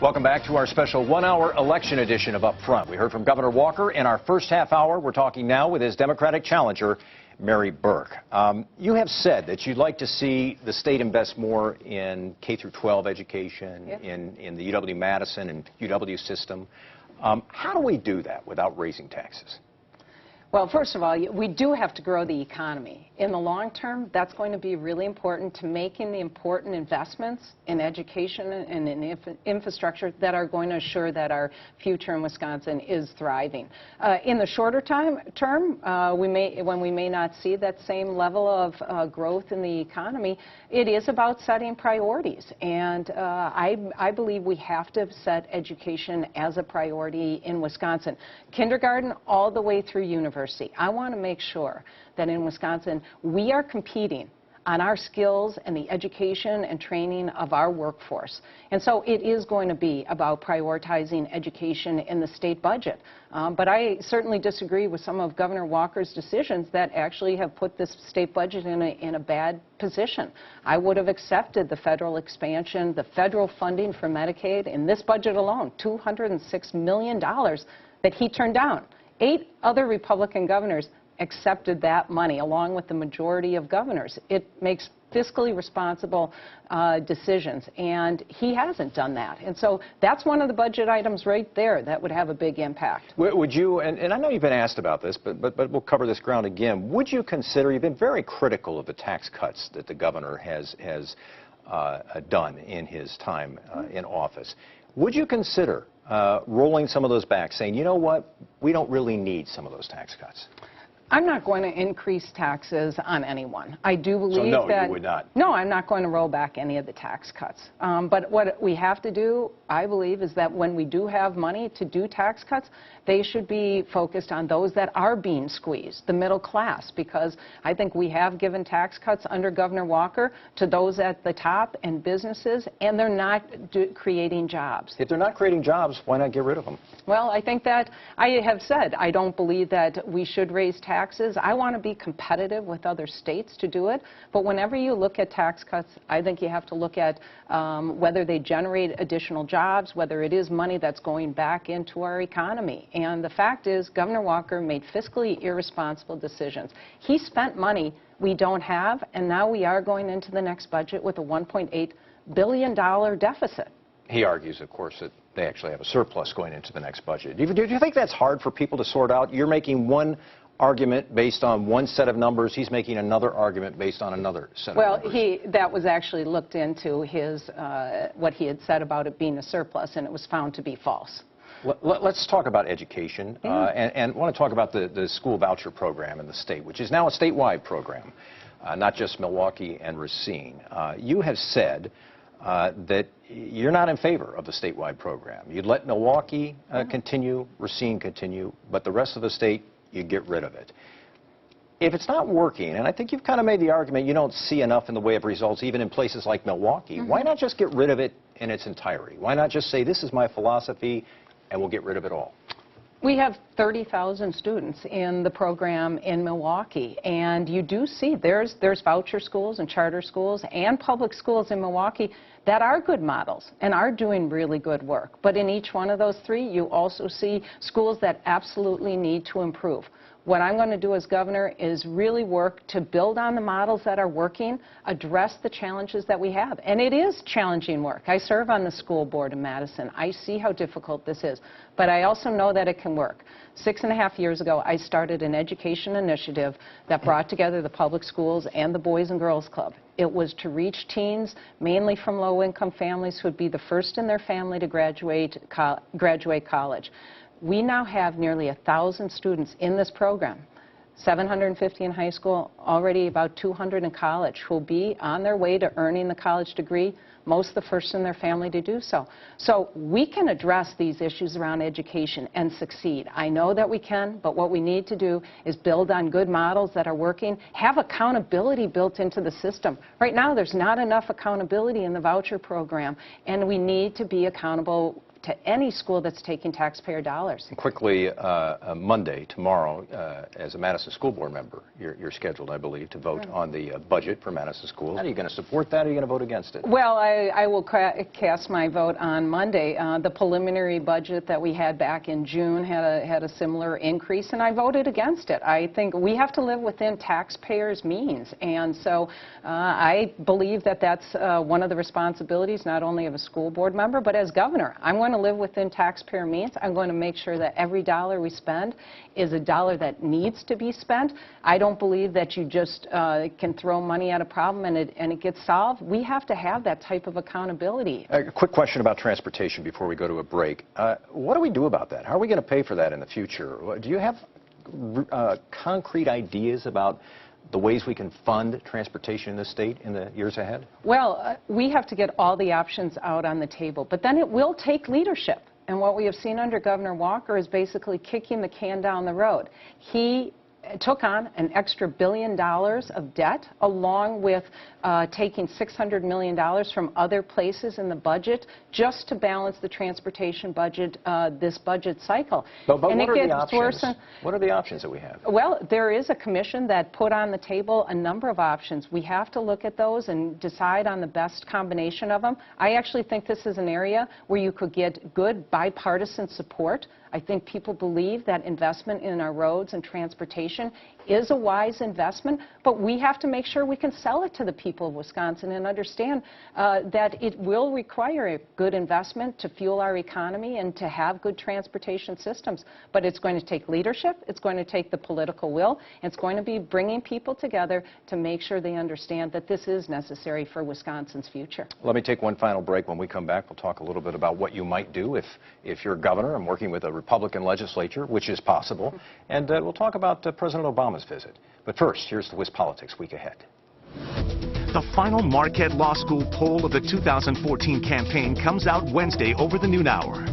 Welcome back to our special one-hour election edition of Up Front. We heard from Governor Walker in our first half hour. We're talking now with his Democratic challenger, Mary Burke. You have said that you'd like to see the state invest more in K-12 education, in the UW-Madison and UW system. How do we do that without raising taxes? Well, first of all, we do have to grow the economy. In the long term, that's going to be really important to making the important investments in education and in infrastructure that are going to assure that our future in Wisconsin is thriving. In the shorter term, when we may not see that same level of growth in the economy, it is about setting priorities. And I believe we have to set education as a priority in Wisconsin. Kindergarten all the way through university. I want to make sure that in Wisconsin we are competing on our skills and the education and training of our workforce. And so it is going to be about prioritizing education in the state budget. But I certainly disagree with some of Governor Walker's decisions that actually have put this state budget in a bad position. I would have accepted the federal expansion, the federal funding for Medicaid in this budget alone, $206 million that he turned down. 8 other Republican governors accepted that money, along with the majority of governors. It makes fiscally responsible decisions, and he hasn't done that. And so that's one of the budget items right there that would have a big impact. Would you, and I know you've been asked about this, but we'll cover this ground again, would you consider, you've been very critical of the tax cuts that the governor has done in his time in office. Would you consider rolling some of those back, saying, you know what, we don't really need some of those tax cuts? I'm not going to increase taxes on anyone. I do believe so that... you would not? No, I'm not going to roll back any of the tax cuts. But what we have to do, I believe, is that when we do have money to do tax cuts, they should be focused on those that are being squeezed, the middle class, because I think we have given tax cuts under Governor Walker to those at the top and businesses, and they're not creating jobs. If they're not creating jobs, why not get rid of them? Well, I think that I have said I don't believe that we should raise taxes. I want to be competitive with other states to do it. But whenever you look at tax cuts, I think you have to look at whether they generate additional jobs, whether it is money that's going back into our economy. And the fact is, Governor Walker made fiscally irresponsible decisions. He spent money we don't have, and now we are going into the next budget with a $1.8 billion deficit. He argues, of course, that they actually have a surplus going into the next budget. Do you think that's hard for people to sort out? You're making one argument based on one set of numbers. He's making another argument based on another set of numbers. Well, that was actually looked into his what he had said about it being a surplus, and it was found to be false. Let's talk about education, and want to talk about the school voucher program in the state, which is now a statewide program, not just Milwaukee and Racine. You have said that you're not in favor of the statewide program. You'd let Milwaukee continue, Racine continue, but the rest of the state, you'd get rid of it. If it's not working, and I think you've kind of made the argument you don't see enough in the way of results even in places like Milwaukee, why not just get rid of it in its entirety? Why not just say, this is my philosophy, and we'll get rid of it all? We have 30,000 students in the program in Milwaukee, and you do see there's voucher schools and charter schools and public schools in Milwaukee that are good models and are doing really good work. But in each one of those 3, you also see schools that absolutely need to improve. What I'm going to do as governor is really work to build on the models that are working, address the challenges that we have. And it is challenging work. I serve on the school board in Madison. I see how difficult this is. But I also know that it can work. 6.5 years ago, I started an education initiative that brought together the public schools and the Boys and Girls Club. It was to reach teens, mainly from low-income families, who would be the first in their family to graduate college. We now have nearly 1,000 students in this program, 750 in high school, already about 200 in college, who will be on their way to earning the college degree, most the first in their family to do so. So we can address these issues around education and succeed. I know that we can, but what we need to do is build on good models that are working, have accountability built into the system. Right now, there's not enough accountability in the voucher program, and we need to be accountable to any school that's taking taxpayer dollars. Quickly, Monday, tomorrow, as a Madison School Board member, you're scheduled, I believe, to vote on the budget for Madison schools. Are you going to support that, or are you going to vote against it? Well, I will cast my vote on Monday. The preliminary budget that we had back in June had a similar increase, and I voted against it. I think we have to live within taxpayers' means, and so I believe that that's one of the responsibilities not only of a school board member, but as governor. I'm going to live within taxpayer means. I'm going to make sure that every dollar we spend is a dollar that needs to be spent. I don't believe that you just can throw money at a problem and it gets solved. We have to have that type of accountability. A quick question about transportation before we go to a break. What do we do about that? How are we going to pay for that in the future? Do you have concrete ideas about the ways we can fund transportation in the state in the years ahead? Well, we have to get all the options out on the table, but then it will take leadership. And what we have seen under Governor Walker is basically kicking the can down the road. He took on an extra $1 billion of debt, along with taking $600 million from other places in the budget just to balance the transportation budget this budget cycle. But what are the options? What are the options that we have? Well, there is a commission that put on the table a number of options. We have to look at those and decide on the best combination of them. I actually think this is an area where you could get good bipartisan support. I think people believe that investment in our roads and transportation is a wise investment, but we have to make sure we can sell it to the people of Wisconsin and understand that it will require a good investment to fuel our economy and to have good transportation systems. But it's going to take leadership, it's going to take the political will, and it's going to be bringing people together to make sure they understand that this is necessary for Wisconsin's future. Let me take one final break. When we come back, we'll talk a little bit about what you might do if you're governor and working with a Republican legislature, which is possible, and we'll talk about President Obama's visit. But first, here's the WisPolitics Week Ahead. The final Marquette Law School poll of the 2014 campaign comes out Wednesday over the noon hour.